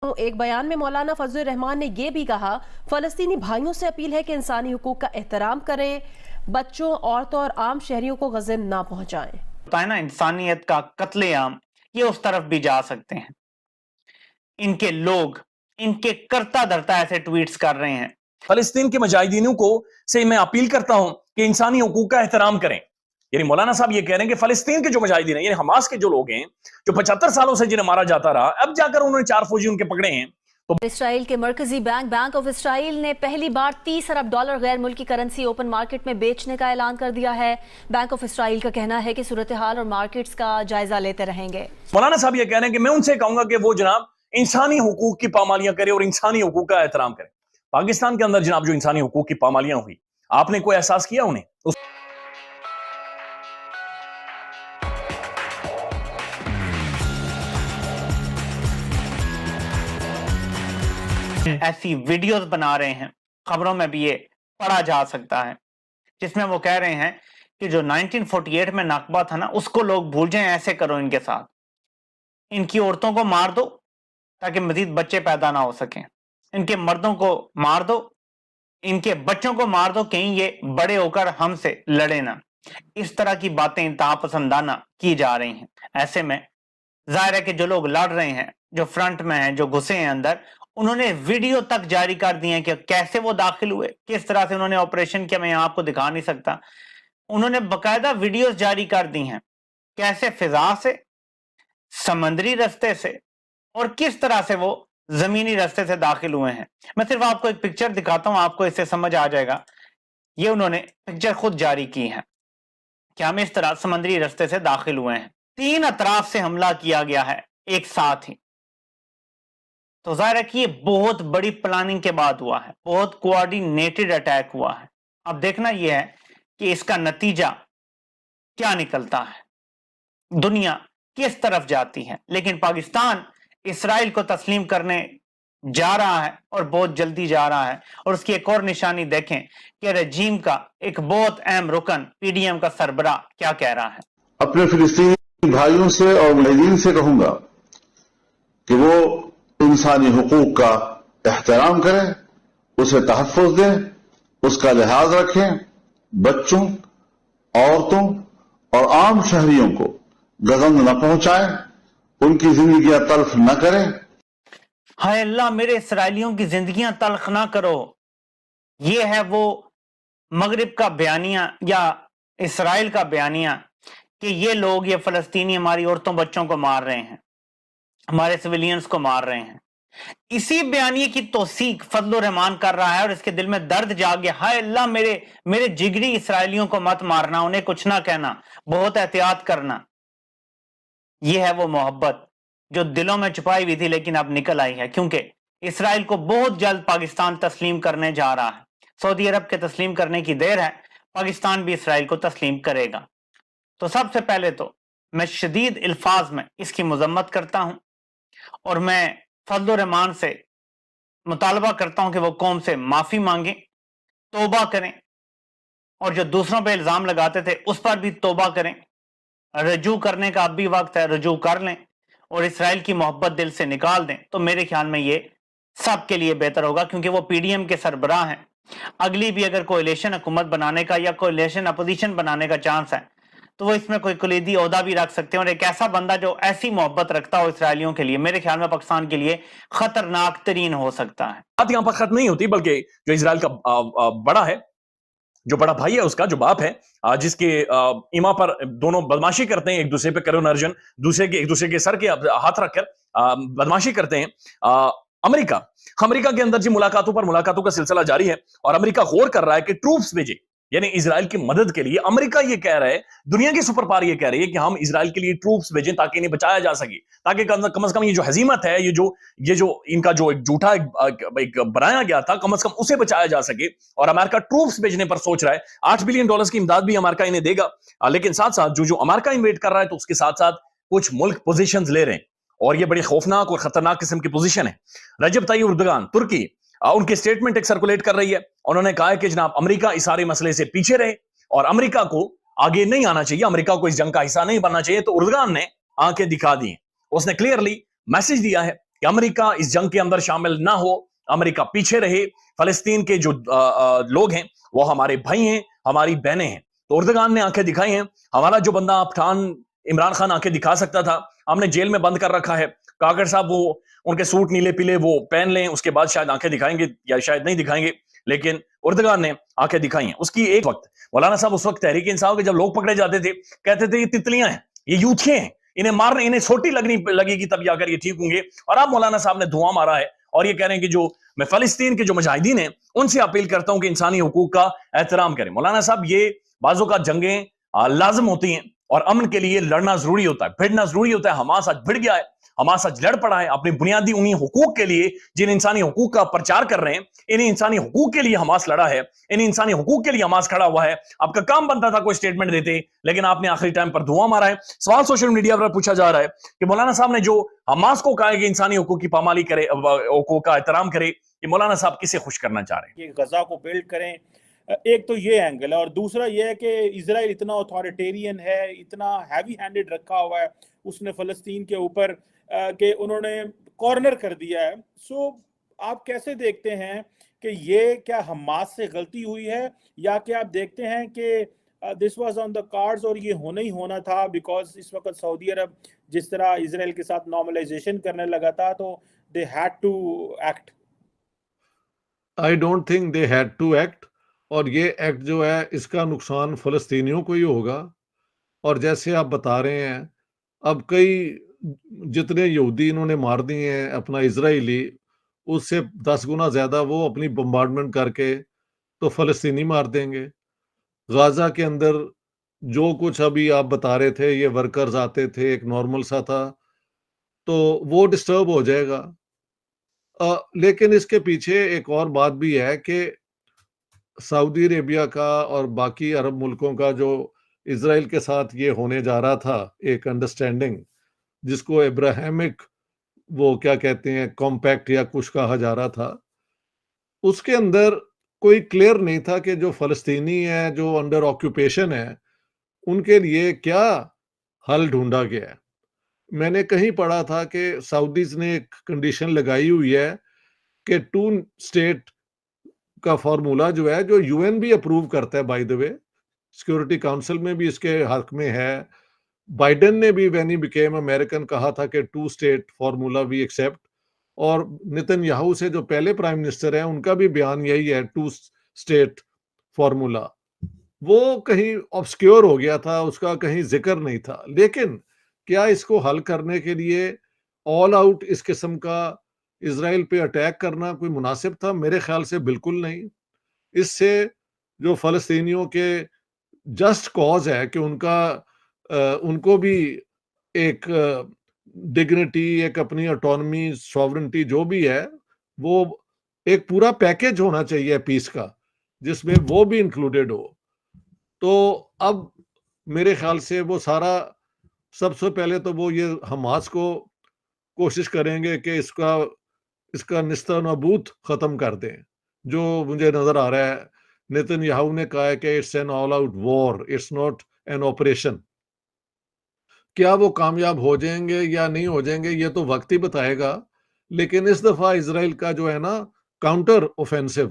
ایک بیان میں مولانا فضل الرحمان نے یہ بھی کہا فلسطینی بھائیوں سے اپیل ہے کہ انسانی حقوق کا احترام کریں، بچوں، عورتوں اور عام شہریوں کو غزے نہ پہنچائیں۔ ہوتا ہے نا انسانیت کا قتل عام، یہ اس طرف بھی جا سکتے ہیں۔ ان کے لوگ ان کے کرتا دھرتا ایسے ٹویٹس کر رہے ہیں۔ فلسطین کے مجاہدینوں کو سے میں اپیل کرتا ہوں کہ انسانی حقوق کا احترام کریں۔ یعنی مولانا صاحب یہ کہہ رہے ہیں کہ فلسطین کے جو مجاہدین ہیں، یعنی حماس کے جو لوگ ہیں جو 75 سالوں سے جنہیں مارا جاتا رہا، اب جا کر انہوں نے 4 فوجی ان کے پکڑے ہیں۔ اسرائیل کے مرکزی بینک آف اسرائیل نے پہلی بار $30 ارب غیر ملکی کرنسی اوپن مارکیٹ میں بیچنے کا اعلان کر دیا ہے۔ بینک آف اسرائیل کا کہنا ہے کہ صورتحال اور مارکیٹس کا جائزہ لیتے رہیں گے۔ مولانا صاحب یہ کہہ رہے ہیں کہ میں ان سے کہوں گا کہ وہ جناب انسانی حقوق کی پامالیاں کرے اور انسانی حقوق کا احترام کرے۔ پاکستان کے اندر جناب جو انسانی حقوق کی پامالیاں ہوئی، آپ نے کوئی احساس کیا انہیں؟ ایسی ویڈیوز بنا رہے ہیں، خبروں میں بھی یہ پڑھا جا سکتا ہے، جس میں وہ کہہ رہے ہیں کہ جو 1948 میں نکبہ تھا نا، اس کو لوگ بھول جائیں، ایسے کرو ان کے ساتھ، ان کی عورتوں کو مار دو تاکہ مزید بچے پیدا نہ ہو سکیں، ان کے مردوں کو مار دو، ان کے بچوں کو مار دو، کہیں یہ بڑے ہو کر ہم سے لڑے نہ۔ اس طرح کی باتیں انتہا پسندانہ کی جا رہی ہیں۔ ایسے میں ظاہر ہے کہ جو لوگ لڑ رہے ہیں، جو فرنٹ میں ہیں، جو گھسے ہیں اندر، انہوں نے ویڈیو تک جاری کر دی ہیں کہ کیسے وہ داخل ہوئے، کس طرح سے انہوں نے آپریشن کیا۔ میں آپ کو دکھا نہیں سکتا، انہوں نے باقاعدہ ویڈیوز جاری کر دی ہیں، کیسے فضا سے، سمندری رستے سے اور کس طرح سے وہ زمینی رستے سے داخل ہوئے ہیں۔ میں صرف آپ کو ایک پکچر دکھاتا ہوں، آپ کو اس سے سمجھ آ جائے گا۔ یہ انہوں نے پکچر خود جاری کی ہے کہ ہم اس طرح سمندری رستے سے داخل ہوئے ہیں۔ 3 اطراف سے حملہ کیا گیا ہے ایک ساتھ ہی، تو ظاہر ہے کہ یہ بہت بڑی پلاننگ کے بعد ہوا ہے، بہت کوآرڈینیٹڈ اٹیک ہوا ہے۔ اب دیکھنا یہ ہے کہ اس کا نتیجہ کیا نکلتا ہے، دنیا کس طرف جاتی ہے۔ لیکن پاکستان اسرائیل کو تسلیم کرنے جا رہا ہے اور بہت جلدی جا رہا ہے۔ اور اس کی ایک اور نشانی دیکھیں کہ رجیم کا ایک بہت اہم رکن پی ڈی ایم کا سربراہ کیا کہہ رہا ہے۔ اپنے فلسطینی بھائیوں سے اور مجاہدین سے کہوں گا کہ وہ انسانی حقوق کا احترام کریں، اسے تحفظ دیں، اس کا لحاظ رکھیں، بچوں، عورتوں اور عام شہریوں کو گزند نہ پہنچائیں، ان کی زندگیاں تلخ نہ کریں۔ ہائے اللہ، میرے اسرائیلیوں کی زندگیاں تلخ نہ کرو، یہ ہے وہ مغرب کا بیانیہ یا اسرائیل کا بیانیہ کہ یہ لوگ، یہ فلسطینی ہماری عورتوں بچوں کو مار رہے ہیں، ہمارے سویلینز کو مار رہے ہیں۔ اسی بیانیے کی توثیق فضل الرحمان کر رہا ہے اور اس کے دل میں درد جاگ گیا۔ ہائے اللہ، میرے جگری اسرائیلیوں کو مت مارنا، انہیں کچھ نہ کہنا، بہت احتیاط کرنا۔ یہ ہے وہ محبت جو دلوں میں چھپائی ہوئی تھی لیکن اب نکل آئی ہے، کیونکہ اسرائیل کو بہت جلد پاکستان تسلیم کرنے جا رہا ہے۔ سعودی عرب کے تسلیم کرنے کی دیر ہے، پاکستان بھی اسرائیل کو تسلیم کرے گا۔ تو سب سے پہلے تو میں شدید الفاظ میں اس کی مذمت کرتا ہوں اور میں فضل الرحمان سے مطالبہ کرتا ہوں کہ وہ قوم سے معافی مانگیں، توبہ کریں، اور جو دوسروں پہ الزام لگاتے تھے اس پر بھی توبہ کریں۔ رجوع کرنے کا اب بھی وقت ہے، رجوع کر لیں اور اسرائیل کی محبت دل سے نکال دیں، تو میرے خیال میں یہ سب کے لیے بہتر ہوگا، کیونکہ وہ پی ڈی ایم کے سربراہ ہیں۔ اگلی بھی اگر کولیشن حکومت بنانے کا یا کولیشن اپوزیشن بنانے کا چانس ہے تو وہ اس میں کوئی کلیدی عہدہ بھی رکھ سکتے ہیں، اور ایک ایسا بندہ جو ایسی محبت رکھتا ہو اسرائیلیوں کے لیے، میرے خیال میں پاکستان کے لیے خطرناک ترین ہو سکتا ہے۔ بات یہاں پر ختم نہیں ہوتی، بلکہ جو اسرائیل کا بڑا ہے، جو بڑا بھائی ہے اس کا، جو باپ ہے، جس کے ایما پر دونوں بدماشی کرتے ہیں، ایک دوسرے پہ کرون ارجن، ایک دوسرے کے سر کے ہاتھ رکھ کر بدماشی کرتے ہیں۔ امریکہ کے اندر جی ملاقاتوں کا سلسلہ جاری ہے، اور امریکہ غور کر رہا ہے کہ ٹروپس بھیجے، یعنی اسرائیل کی مدد کے لیے۔ امریکہ یہ کہہ رہا ہے، دنیا کی سپر پاور یہ کہہ رہی ہے کہ ہم اسرائیل کے لیے ٹروپس بھیجیں تاکہ انہیں بچایا جا سکے، تاکہ کم از کم یہ جو ہزیمت ہے، یہ جو ان کا جو ایک جھوٹا ایک بنایا گیا تھا، کم از کم اسے بچایا جا سکے۔ اور امریکہ ٹروپس بھیجنے پر سوچ رہا ہے۔ $8 بلین کی امداد بھی امریکہ انہیں دے گا، لیکن ساتھ ساتھ جو امریکہ انویٹ کر رہا ہے، تو اس کے ساتھ ساتھ کچھ ملک پوزیشنز لے رہے ہیں، اور یہ بڑی خوفناک اور خطرناک قسم کی پوزیشن ہے۔ رجب طیب اردگان ترکی ان کی سٹیٹمنٹ ایک سرکولیٹ کر رہی ہے، انہوں نے کہا ہے کہ جناب امریکہ اس سارے مسئلے سے پیچھے رہے اور امریکہ کو آگے نہیں آنا چاہیے، امریکہ کو اس جنگ کا حصہ نہیں بننا چاہیے۔ تو اردگان نے آنکھیں دکھا دی ہیں، اس نے کلیئرلی میسج دیا ہے کہ امریکہ اس جنگ کے اندر شامل نہ ہو, امریکہ پیچھے رہے, فلسطین کے جو لوگ ہیں وہ ہمارے بھائی ہیں, ہماری بہنیں ہیں. تو اردگان نے آنکھیں دکھائی ہیں. ہمارا جو بندہ پٹھان عمران خان آنکھیں دکھا سکتا تھا, ہم نے جیل میں بند کر رکھا ہے. کاکڑ صاحب وہ ان کے سوٹ نیلے پیلے وہ پہن لیں, اس کے بعد شاید آنکھیں دکھائیں گے یا شاید نہیں دکھائیں گے, لیکن اردگان نے آنکھیں دکھائی ہیں. اس کی ایک وقت مولانا صاحب اس وقت تحریک انصاف کے جب لوگ پکڑے جاتے تھے کہتے تھے یہ تتلیاں ہیں, یہ یوتھیے ہیں, انہیں مارنے, انہیں سوٹی لگے گی تب جا کر یہ ٹھیک ہوں گے. اور اب مولانا صاحب نے دھواں مارا ہے اور یہ کہہ رہے ہیں کہ جو میں فلسطین کے جو مجاہدین ہیں ان سے اپیل کرتا ہوں کہ انسانی حقوق کا احترام کریں. مولانا صاحب یہ بعضوں کا جنگیں لازم ہوتی ہیں اور امن کے لیے لڑنا ضروری ہوتا ہے, بھڑنا ضروری ہوتا ہے. حماس آج بھڑ گیا ہے, حماس آج لڑ پڑا ہے اپنی بنیادی انہی حقوق کے لیے جن انسانی حقوق کا پرچار کر رہے ہیں. انہیں انسانی حقوق کے لیے حماس لڑا ہے, انہیں انسانی حقوق کے لیے حماس کھڑا ہوا ہے. آپ کا کام بنتا تھا کوئی سٹیٹمنٹ دیتے, لیکن آپ نے آخری ٹائم پر دھواں مارا ہے. سوال سوشل میڈیا پر پوچھا جا رہا ہے کہ مولانا صاحب نے جو حماس کو کہا ہے کہ انسانی حقوق کی پامالی کرے, حقوق کا احترام کرے, یہ مولانا صاحب کسے خوش کرنا چاہ رہے ہیں؟ کہ غزہ کو بلڈ کریں, ایک تو یہ اینگل ہے, اور دوسرا یہ ہے کہ اسرائیل اتنا اتھارٹیرین ہے, اتنا ہیوی ہینڈڈ رکھا ہوا ہے اس نے فلسطین کے اوپر کہ انہوں نے کارنر کر دیا ہے. سو آپ کیسے دیکھتے ہیں کہ یہ کیا حماس سے غلطی ہوئی ہے, یا کہ آپ دیکھتے ہیں کہ this was on the cards اور یہ ہونا ہی ہونا تھا بیکاز اس وقت سعودی عرب جس طرح اسرائیل کے ساتھ نارملائزیشن کرنے لگا تھا تو they had to act. I don't think they had to act. اور یہ ایکٹ جو ہے اس کا نقصان فلسطینیوں کو ہی ہوگا. اور جیسے آپ بتا رہے ہیں اب کئی جتنے یہودی انہوں نے مار دیے ہیں اپنا اسرائیلی, اس سے 10 گنا زیادہ وہ اپنی بمبارڈمنٹ کر کے تو فلسطینی مار دیں گے. غازہ کے اندر جو کچھ ابھی آپ بتا رہے تھے, یہ ورکرز آتے تھے, ایک نارمل سا تھا, تو وہ ڈسٹرب ہو جائے گا. لیکن اس کے پیچھے ایک اور بات بھی ہے کہ سعودی عربیہ کا اور باقی عرب ملکوں کا جو اسرائیل کے ساتھ یہ ہونے جا رہا تھا ایک انڈرسٹینڈنگ, جس کو ابراہیمک وہ کیا کہتے ہیں کمپیکٹ یا کچھ کہا جا رہا تھا, اس کے اندر کوئی کلیئر نہیں تھا کہ جو فلسطینی ہیں جو انڈر آکوپیشن ہے ان کے لیے کیا حل ڈھونڈا گیا ہے. میں نے کہیں پڑھا تھا کہ سعودیز نے ایک کنڈیشن لگائی ہوئی ہے کہ 2 اسٹیٹ کا فارمولا جو ہے, جو یو این بھی اپروو کرتا ہے by the way, security council میں بھی اس کے حق میں ہے. بائیڈن نے بھی وین ہی بیکیم امریکن کہا تھا کہ 2 اسٹیٹ فارمولا وی ایکسیپٹ, اور نتن یاہو سے جو پہلے پرائم منسٹر ہیں ان کا بھی بیان یہی ہے 2 اسٹیٹ فارمولا. وہ کہیں آبسکیور ہو گیا تھا, اس کا کہیں ذکر نہیں تھا. لیکن کیا اس کو حل کرنے کے لیے آل آؤٹ اس قسم کا اسرائیل پہ اٹیک کرنا کوئی مناسب تھا؟ میرے خیال سے بالکل نہیں. اس سے جو فلسطینیوں کے جسٹ کاز ہے کہ ان کو بھی ایک ڈگنیٹی, ایک اپنی آٹونمی, سوورنٹی جو بھی ہے, وہ ایک پورا پیکج ہونا چاہیے پیس کا جس میں وہ بھی انکلوڈیڈ ہو. تو اب میرے خیال سے وہ سارا, سب سے پہلے تو وہ یہ حماس کو کوشش کریں گے کہ اس کا نستہ نابود ختم کر دیں. جو مجھے نظر آ رہا ہے نتن یاہو نے کہا ہے کہ it's an all out war, it's not an operation. کیا وہ کامیاب ہو جائیں گے یا نہیں ہو جائیں گے یہ تو وقت ہی بتائے گا. لیکن اس دفعہ اسرائیل کا جو ہے نا کاؤنٹر اوفینسو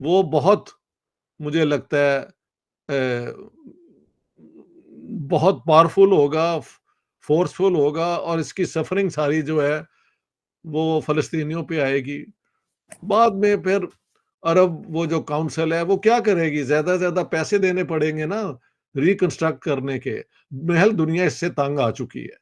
وہ بہت مجھے لگتا ہے بہت پاورفل ہوگا, فورسفل ہوگا, اور اس کی سفرنگ ساری جو ہے وہ فلسطینیوں پہ آئے گی. بعد میں پھر عرب وہ جو کاؤنسل ہے وہ کیا کرے گی, زیادہ سے زیادہ پیسے دینے پڑیں گے نا ریکنسٹرکٹ کرنے کے. محل دنیا اس سے تنگ آ چکی ہے.